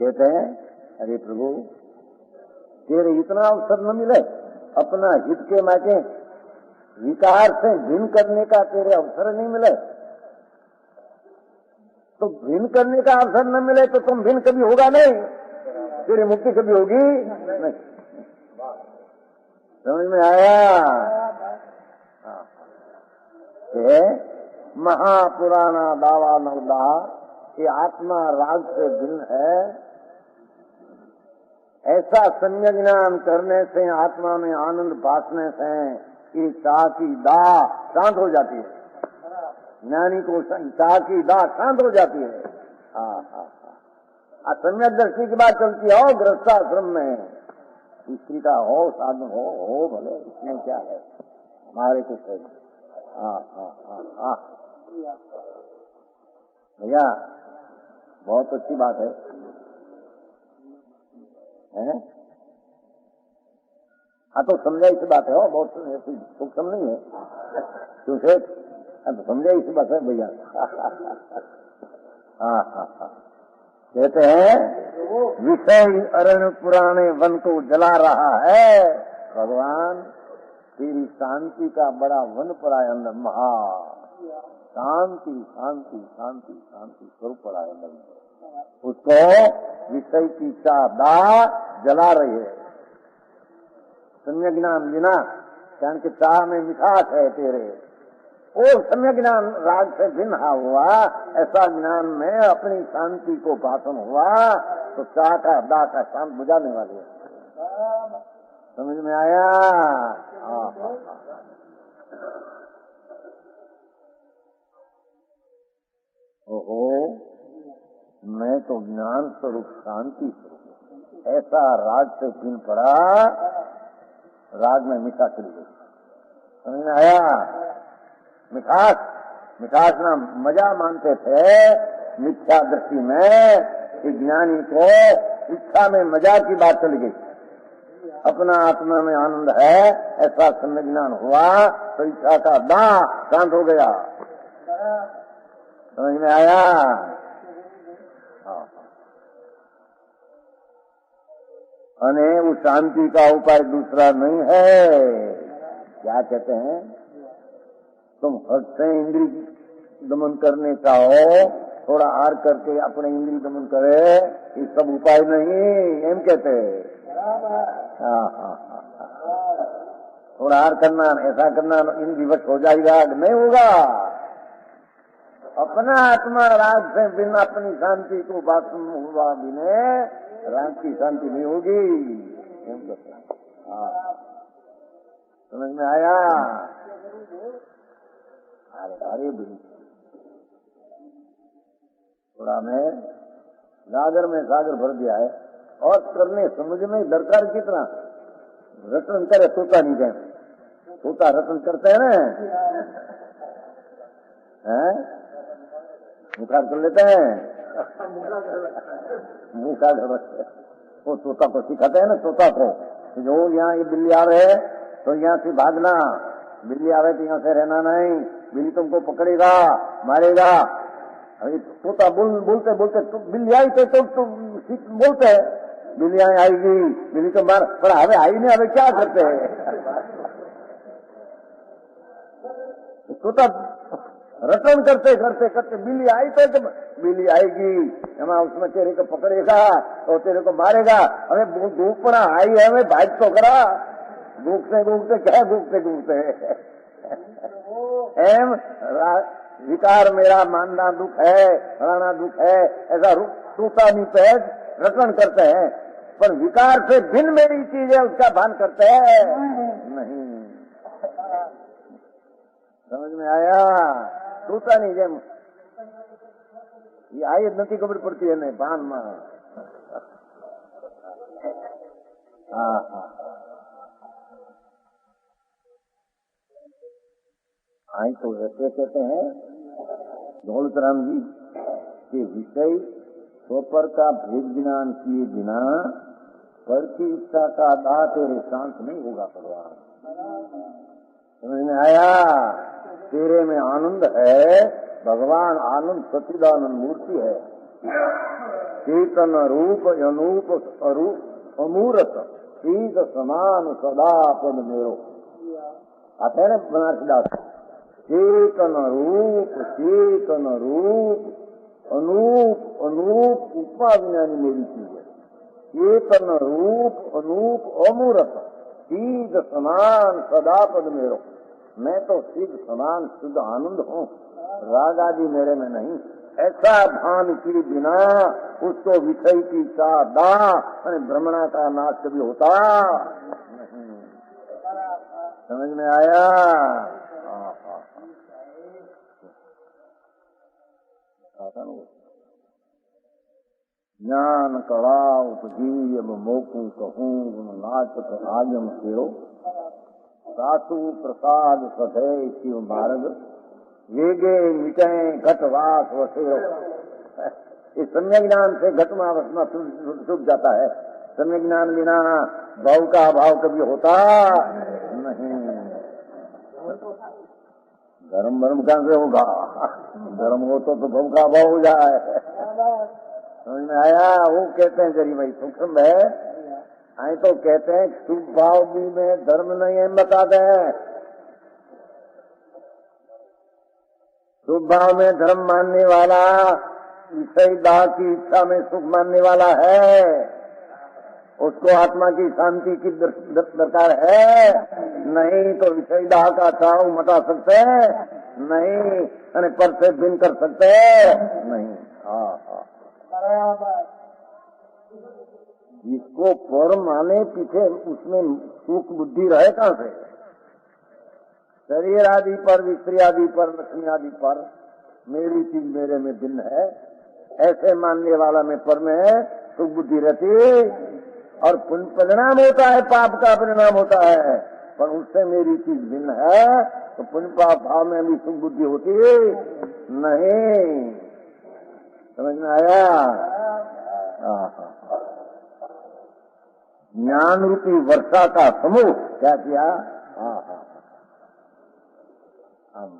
कहते हैं अरे प्रभु तेरे इतना अवसर न मिले अपना हित के माटे विकार से भिन्न करने का, तेरे अवसर नहीं मिले तो भिन्न करने का अवसर न मिले तो तुम भिन्न कभी होगा नहीं, तेरी मुक्ति कभी होगी नहीं। समझ में आया? महापुराना दावा नवदा कि आत्मा राग से भिन्न है, ऐसा सम्यक ज्ञान करने से आत्मा में आनंद भासने से इच्छा की दाह शांत हो जाती है, ज्ञानी को इच्छा की दाह शांत हो जाती है। सम्यक दृष्टि की बात चलती है, गृहस्थाश्रम में स्त्री का हो साधन हो भले, इसमें क्या है हमारे कुछ है। भैया बहुत अच्छी बात है, हाँ तो समझा इसी बात है, बहुत सूक्ष्म नहीं है क्योंकि तो समझा इसी बात है भैया। कहते हैं विषय अरण्य पुराने वन को जला रहा है, भगवान तेरी शांति का बड़ा वन पड़ा है अंदर, महा शांति शांति शांति शांति स्वरूप पड़ा है अंदर, उसको विषय की चाह जला रही है। सम्यक ज्ञान बिना कारण के चाह में मिठास है तेरे, वो सम्यक ज्ञान राग से भिन्न हुआ, ऐसा ज्ञान में अपनी शांति को भाषण हुआ तो चाह का दाह का शांत बुझाने वाली है। समझ में आया? ओहो मैं तो ज्ञान स्वरूप शांति स्वरूप, ऐसा राग से भिन्न पड़ा, राग में मीठा चल गई। समझ में आया? मिठास ना मजा मानते थे मिथ्या दृष्टि में, ज्ञानी को इच्छा में मजा की बात चल गई, अपना आत्मा में आनंद है ऐसा ज्ञान हुआ तो इच्छा का दाह शांत हो गया। समझ में आया? अने उस शांति का उपाय दूसरा नहीं है। क्या कहते हैं, तुम हद से इंद्री दमन करने चाहो, थोड़ा आर करके अपने इंद्री दमन करे, ये सब उपाय नहीं एम कहते। थोड़ा आर करना, ऐसा करना इंद्री वश हो जाएगा, नहीं होगा। अपना आत्मा राग से बिना अपनी शांति को बात हुआ बिना राग की शांति नहीं होगी। समझ में आया? अरे थोड़ा में गागर में सागर भर दिया है और करने समझ में दरकार कितना, रटन करे तोता नहीं जाए, तोता रटन करते हैं ना, मुखार कर लेते हैं, मुखार वो तोता को सिखाते हैं ना, तोता को जो यहाँ ये बिल्ली आ रहे तो यहाँ से भागना, बिल्ली आवे तो यहाँ से रहना नहीं, बिल्ली तुमको पकड़ेगा, मारेगा। अभी तोता बोलते बोलते बिल्ली आई तो तुम बोलते है बिल्ली आएगी, बिल्ली तो मार, पर हमें आई नहीं, हमें क्या करते हैं। तोता रटन करते करते करते बिल्ली आई तो बिल्ली आएगी, हमें उसमें तेरे को पकड़ेगा और तेरे को मारेगा। हमें धूपना आई है, हमें भाग तो करा, घूमते घूमते क्या घूमते घूमते एम विकार मेरा मानना दुख है, फलाना दुख है, ऐसा टूटा नहीं पे रटन करते हैं, पर विकार से भिन्न मेरी चीज है उसका भान करते हैं नहीं। समझ में आया? टूटा नहीं जेम ये आई નથી ખબર પડતી એને ભાનમાં। हाँ हाँ आई तो वैसे कहते हैं दौलतराम जी कि विषय स्वपर का भेद ज्ञान किए बिना पर की इच्छा का दाह तेरे शांत नहीं होगा भगवान। समझ में आया? तेरे में आनंद है, भगवान आनंद सच्चिदानंद मूर्ति है, चेतन रूप अनूप स्वरूप अमूर्त शीत समान सदा पद मेरो। आते हैं ना बनारसी दास, चेतन रूप अनूप अनूप उपमा विज्ञानी मेरी चीज है। चेतन रूप अनूप अमूर्त शीत समान सदा पद मेरो। मैं तो सिद्ध समान शुद्ध आनंद हूँ, राग आदि मेरे में नहीं। ऐसा भान की बिना उसको विषय की चादा भ्रमणा का नाश कभी होता नहीं। समझ में आया? ज्ञान कला उपजीव मोकू कहूँ नाच आयम फेरो सासु प्रसाद सधे शिव मार्ग वेगे मिटे घटवास वसेरो। इस सम्यक ज्ञान से घटना वसना सूख जाता है। सम्यक ज्ञान बिना भाव का अभाव कभी होता नहीं। धर्म भरम कहां से होगा? धर्म हो तो भाव का अभाव हो जाए। समझ में आया? वो कहते हैं जरी भाई सूक्ष्म है, आई तो कहते हैं शुभ भाव भी में धर्म नहीं है, बता दें शुभ भाव में धर्म मानने वाला विषय दाह की इच्छा में सुख मानने वाला है, उसको आत्मा की शांति की दरकार है नहीं। तो विषय दाह का चाव मटा सकते नहीं, अरे पर से भिन्न कर सकते नहीं। जिसको पर माने पीछे उसमें सुख बुद्धि रहे कहाँ से? शरीर आदि पर, स्त्री आदि पर, लक्ष्मी आदि पर मेरी चीज मेरे में भिन्न है, ऐसे मानने वाला में पर में सुख बुद्धि रहती। और परिणाम होता है, पाप का परिणाम होता है, पर उससे मेरी चीज भिन्न है, तो पुण्य पाप भाव में भी सुख बुद्धि होती नहीं। समझ में आया? ज्ञान रूपी वर्षा का समूह क्या किया?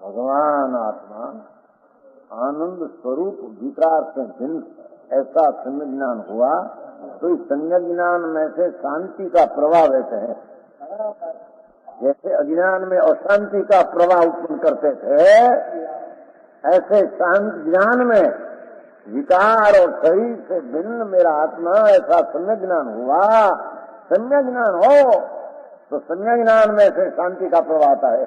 भगवान आत्मा आनंद स्वरूप विकार से भिन्न ऐसा सम्यक ज्ञान हुआ, तो इस सम्यक ज्ञान में से शांति का प्रवाह वैसे है। जैसे अज्ञान में अशांति का प्रवाह उत्पन्न करते थे, ऐसे शांत ज्ञान में विकार और शरीर से भिन्न मेरा आत्मा ऐसा सम्यक ज्ञान हुआ। सम्यक ज्ञान हो तो सम्यक ज्ञान में से शांति का प्रवाह आता है।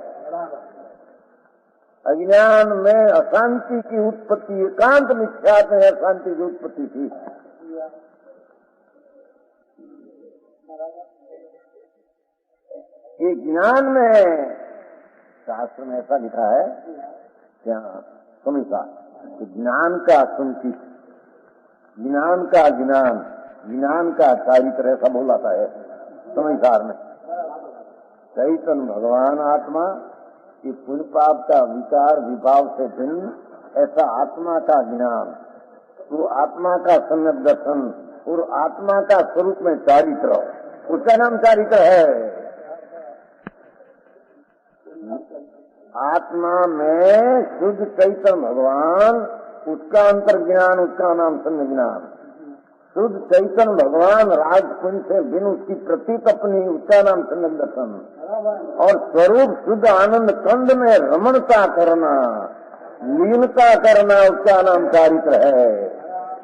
अज्ञान में अशांति की उत्पत्ति, एकांत मिथ्या में अशांति की उत्पत्ति थी। ये ज्ञान में शास्त्र में ऐसा लिखा है क्या समीक्षा, ज्ञान का संचित, ज्ञान का ज्ञान, ज्ञान का चारित्र ऐसा बोलाता है समाचार में। चैतन्य भगवान आत्मा कि पुण्य पाप का विचार विभाव से भिन्न ऐसा आत्मा का ज्ञान, तो आत्मा का सम्यक दर्शन और आत्मा का स्वरूप में चारित्र, उसका नाम चारित्र है। आत्मा में शुद्ध चैतन्य भगवान, उसका अंतर्ज्ञान, उसका नाम सम्यक ज्ञान। शुद्ध चैतन्य भगवान राजकुंज से बिन उसकी प्रतीक अपनी, उसका नाम सम्यक दर्शन। और स्वरूप शुद्ध आनंद कंद में रमणता करना, लीनता करना, उसका नाम चारित्र है।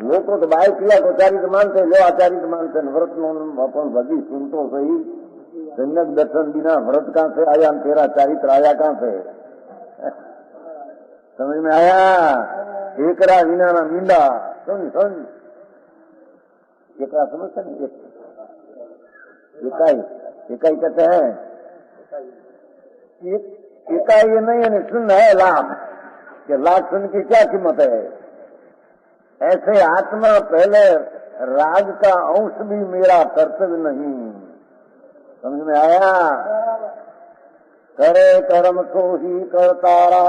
लोग तो बाह्य क्रिया को चारित्र मानते, जो आचारित्र मानते, व्रत अपन भगी सुनतो सही, सम्यक दर्शन बिना व्रत कहाँ से आया, तेरा चारित्र आया कहाँ से? समझ में आया? एकरा विना ना मींडा। समझ एकरा समझता नहीं? इकाई कहते हैं, इकाई ये नहीं है, सुन है लाभ, कि लाभ सुन की क्या कीमत है। ऐसे आत्मा पहले राग का अंश भी मेरा कर्तव्य नहीं। समझ में आया? करे कर्म सो ही करतारा,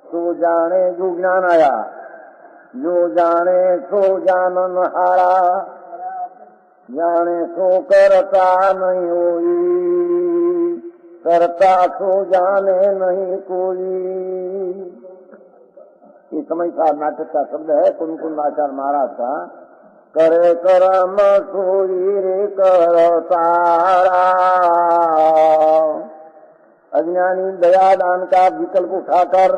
तो जाने जो ज्ञान आया, जो जाने सो जानन हारा, जाने सो करता नहीं होई, करता सो जाने नहीं कोई। ये समय का नाटक का शब्द है, कुंकुन आचार्य महाराज का। करे कर्म सोई रे करतारा, अज्ञानी दया दान का विकल्प उठाकर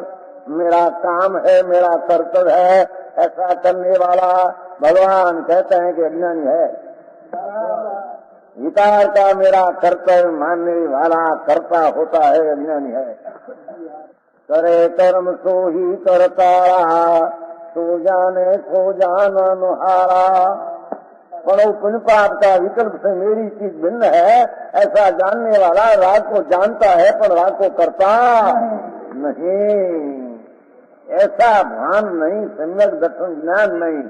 मेरा काम है, मेरा कर्तव्य है, ऐसा करने वाला भगवान कहते हैं कि अज्ञानी है। विकार का मेरा कर्तव्य मानने वाला कर्ता होता है, अज्ञानी है। करे कर्म सो ही करता, सो जाने सो जानन हारा। पर पुण्य पाप का विकल्प से मेरी चीज भिन्न है, ऐसा जानने वाला राग को जानता है पर राग को करता नहीं। ऐसा भान नहीं, सम्यक दर्शन ज्ञान नहीं,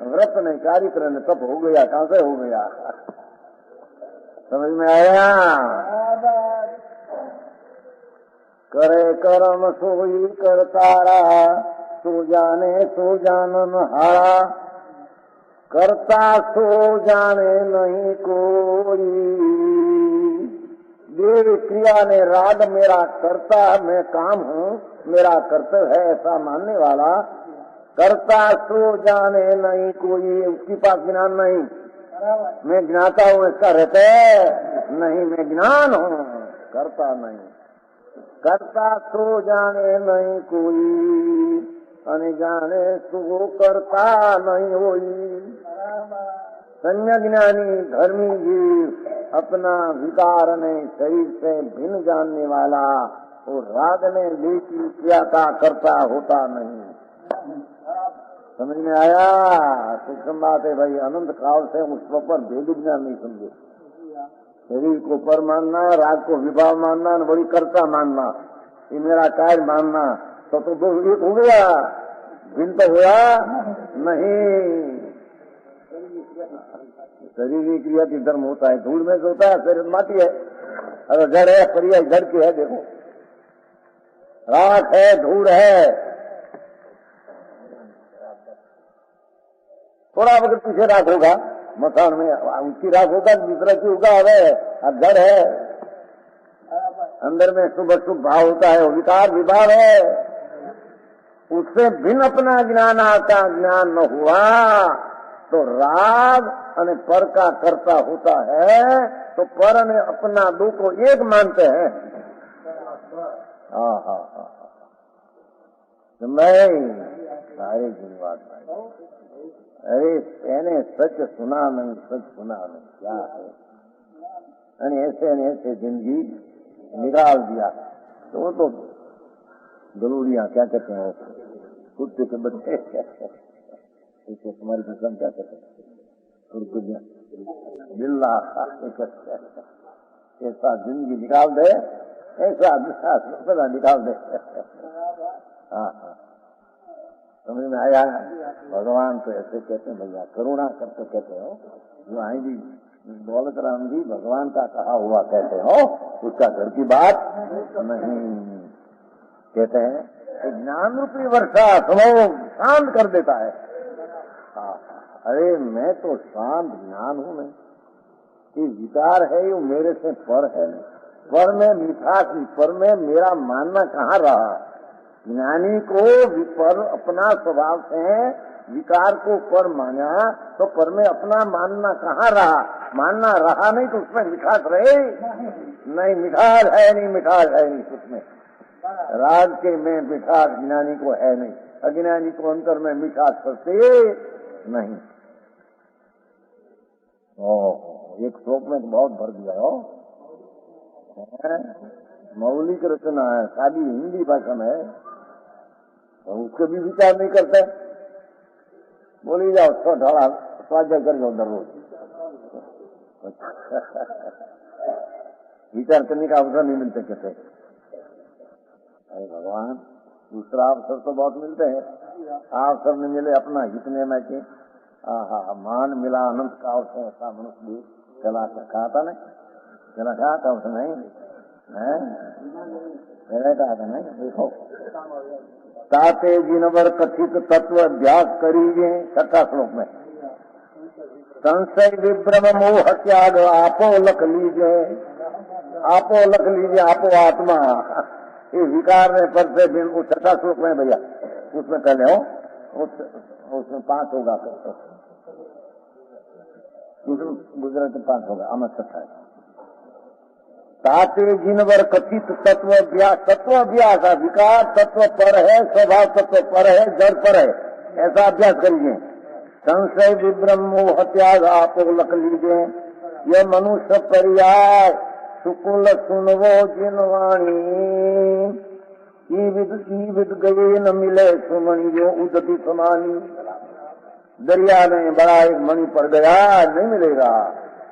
व्रत नहीं, कार्यक्रम नहीं, तब हो गया। कहाँ से हो गया? समझ में आया? करे कर्म सोई करतारा, सो जाने सो जानन हारा, करता सो जाने नहीं कोई। देव क्रिया ने राग मेरा करता, मैं काम हूँ, मेरा कर्तव्य है, ऐसा मानने वाला करता सो जाने नहीं कोई। उसके पास ज्ञान नहीं, मैं ज्ञाता हूँ इसका रहते नहीं, मैं ज्ञान हूँ, करता नहीं। करता सो जाने नहीं कोई, अनजाने सो करता नहीं होई। सम्यक ज्ञानी धर्मी जीव अपना विकार ने शरीर से भिन्न जानने वाला और राग ने लेकी क्रिया का करता होता नहीं। समझ में आया? सूक्ष्म बात है भाई। अनंत काल से उस पर भेद ज्ञान नहीं समझे। शरीर को पर मानना, राग को विभाव मानना, बड़ी कर्ता मानना, ये मेरा कार्य मानना, तो दो एक हो गया, भिन्न तो हुआ नहीं। शरीर की क्रिया की धर्म होता है, धूल में से होता है, शरीर माटी है। अगर जड़ है, परिया जड़ की है, देखो राख है, धूल है, थोड़ा वक्त पीछे राख होगा मकान में, उसकी राख होगा, दूसरा की होगा। अब जड़ है, अंदर में शुभ शुभ भाव होता है, विकार विभाव है, उससे भिन्न अपना ज्ञान आता, ज्ञान न हुआ तो राग और पर का कर्ता होता है, तो पर ने अपना दो को एक मानते हैं। सारे धन्यवाद भाई। अरे मैंने सच सुना नहीं, सच सुना नहीं, क्या है ऐसे जिंदगी निकाल दिया। तो वो तो गलूड़ियाँ क्या कहते हैं, कुत्ते के बच्चे, इसको तुम्हारी कसम क्या कहते हैं, बिल्ला, ऐसा जिंदगी निकाल दे, ऐसा निकाल दे। हाँ, समझ में आया? भगवान तो ऐसे कहते हैं भैया, करुणा करके कहते हो। जो आई भी दौलत राम जी भगवान का कहा हुआ कहते हो, उसका घर की बात नहीं। कहते हैं ज्ञान रूपी वर्षा स्वभाव शांत कर देता है। अरे मैं तो शांत ज्ञान हूं नहीं, ये विकार है, ये मेरे से पर है नहीं। पर में मिठास, पर में मेरा मानना कहाँ रहा? ज्ञानी को पर अपना स्वभाव से विकार को पर माना तो पर में अपना मानना कहाँ रहा? मानना रहा नहीं तो उसमें मिठास रहे नहीं। मिठास है नहीं, मिठास है नहीं उसमें। राग के में मिठास ज्ञानी को है नहीं, अज्ञानी को अंतर में मिठास करते नहीं। एक श्लोक में तो बहुत भर दिया हो। मौलिक रचना है, सादी हिंदी भाषा में है, तो उसके भी विचार नहीं करते। बोली जाओ तो ढाला स्वाध्याय कर जाओ दररोज। विचार करने का अवसर नहीं मिलते कहते। अरे भगवान, दूसरा अवसर तो बहुत मिलते हैं, अवसर नहीं मिले अपना हितने में के मान मिला अनंत का अवसर। ऐसा मनुष्य भी चला कहा था नहीं, चला कहा था उसने नहीं कहा था नहीं। देखो ताते जिनवर कथित तत्व अभ्यास करीजे, छठा श्लोक में संशय विभ्रम मोह त्याग आपो लख लीजिए, आपो लख लीजिए, आपो आत्मा। ये विकार ने पर से दिन को छठा श्लोक में भैया उसमें पहले हो, उसमें 5 होगा, गुजरात में 5 होगा, अमर छठा है। ताते जिनवर कथित तत्व अभ्यास, तत्व अभ्यास विकार तत्व पर है, स्वभाव तत्व पर है, जड़ पर है, ऐसा अभ्यास करिए। संशय विभ्रम मोह त्याग आपो लख लीजिए, यह मनुष्य पर्याय सुकुल सुनवो जिनवाणी, ई विद गए न मिले सुमणि जो उदती समानी। दरिया में बड़ा एक मणि पड़ गया, नहीं मिलेगा,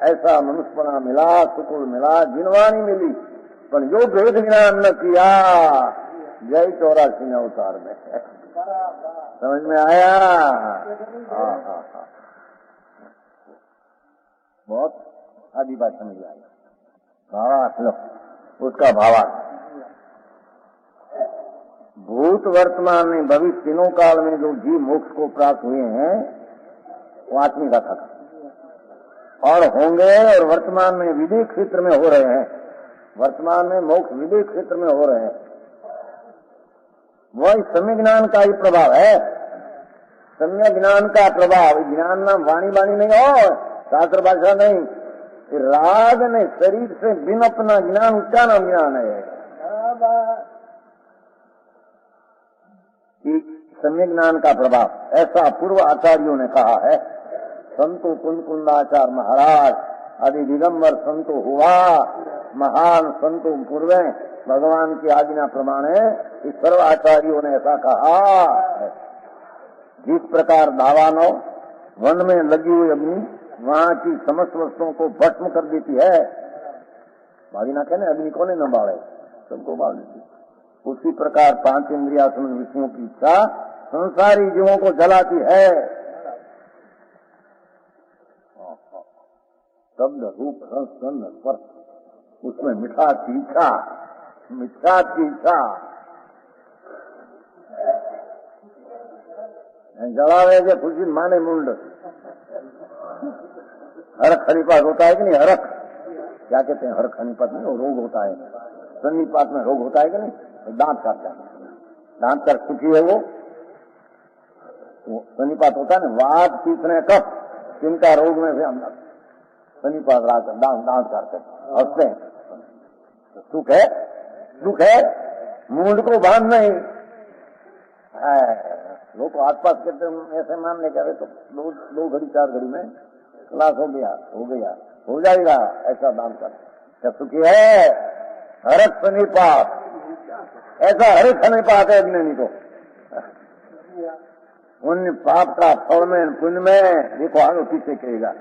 ऐसा मनुष्यपना मिला, सुकुल मिला, जिनवाणी मिली, पर जो भेद ज्ञान न किया, जय 84 अवतार में। समझ में आया? बहुत आदि बात समझ आई। भावार्थ लो, उसका भावार्थ भूत वर्तमान में भविष्य तीनों काल में जो जीव मोक्ष को प्राप्त हुए हैं वो आत्मिक कथा और होंगे, और वर्तमान में विदेह क्षेत्र में हो रहे हैं। वर्तमान में मोक्ष विदेह क्षेत्र में हो रहे हैं। वही सम्यक ज्ञान का ही प्रभाव है। सम्यक ज्ञान का प्रभाव, ज्ञान नाम वाणी वाणी नहीं हो, शास्त्र भाषा नहीं, राग ने शरीर से बिन अपना ज्ञान, उसका नाम ज्ञान है। सम्यक ज्ञान का प्रभाव, ऐसा पूर्व आचार्यों ने कहा है। संतो कुंदाचार्य महाराज आदि दिगंबर संतो हुआ, महान संतों पूर्वे भगवान की आज्ञा प्रमाणे इस सर्व आचार्यों ने ऐसा कहा है। जिस प्रकार दावानो वन में लगी हुई अग्नि वहाँ की समस्त वस्तुओं को भस्म कर देती है, भागी ना कहने अग्नि को नहीं न बाढ़े, सबको बाढ़ देती, उसी प्रकार 5 इंद्रियात्मक विषयों की इच्छा संसारी जीवों को जलाती है। शब्द रूप रस गंध स्पर्श, उसमें मिठास की इच्छा, मिठास की इच्छा जलावे के खुशी माने मुंड। हरक हनीपात होता है कि नहीं? हरक क्या कहते हैं? हरक हनीपात नहीं, वो रोग होता है। सन्नीपात में रोग होता है कि नहीं? दांत काटता है, दांत का सुखी है वो सन्नीपात होता है ना, वात पीछने कफ, जिनका रोग में से हम सन्नीपात दांत काटते हंसते हैं। सुख है, दुख है, मूड को बांध नहीं। लोग आसपास कहते हैं ऐसे मान ले करे तो 2 घड़ी 4 घड़ी में क्लास हो गया हो जाएगा, ऐसा दान कर। क्या सुखी है? हरक सन्नीपात, ऐसा हरक सन्नीपात है अज्ञानी को। पुण्य पाप का फल में, पुण्य में देखो आगे पीछे कहेगा,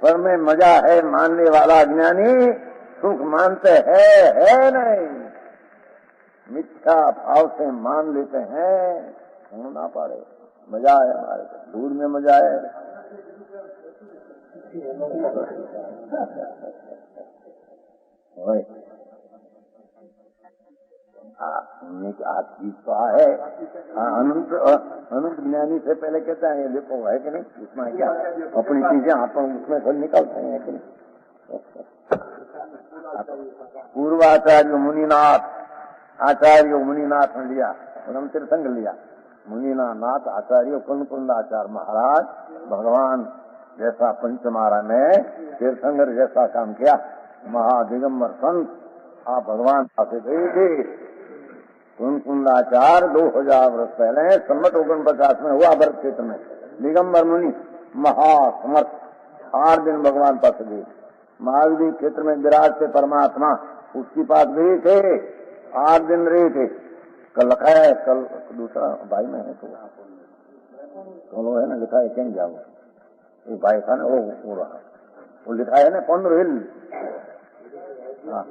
फल में मजा है मानने वाला ज्ञानी, सुख मानते है नहीं, मिथ्या भाव से मान लेते हैं, ना पारे मजा है हमारे दूर में मजा है। आज चीज तो है अनंत ज्ञानी से पहले कहता है ये देखो है कि नहीं, इसमें क्या अपनी चीजें आप उसमें से निकलते हैं कि नहीं। पूर्वाचार्य मुनिनाथ, आचार्य मुनिनाथ ने लिया, ब्रह्म तीर्थंकर लिया, मुनिनाथ आचार्य कुंदाचार्य महाराज भगवान जैसा पंचमारा में तीर्थंकर जैसा काम किया। महादिगंबर संत आप भगवान पास गए थे। कुंदाचार 2000 वर्ष पहले 49 में हुआ भरत क्षेत्र में। दिगंबर मुनि महासमर्थ 8 दिन भगवान पास गए। महावीर क्षेत्र में विराट थे परमात्मा, उसके पास गए थे, 8 दिन रहे थे। कल लिखा है, कल दूसरा भाई में है तो है ना, लिखा है कहीं जाओ, ये भाई था ना वो रहा, वो लिखा है ना 15 हिल। हाँ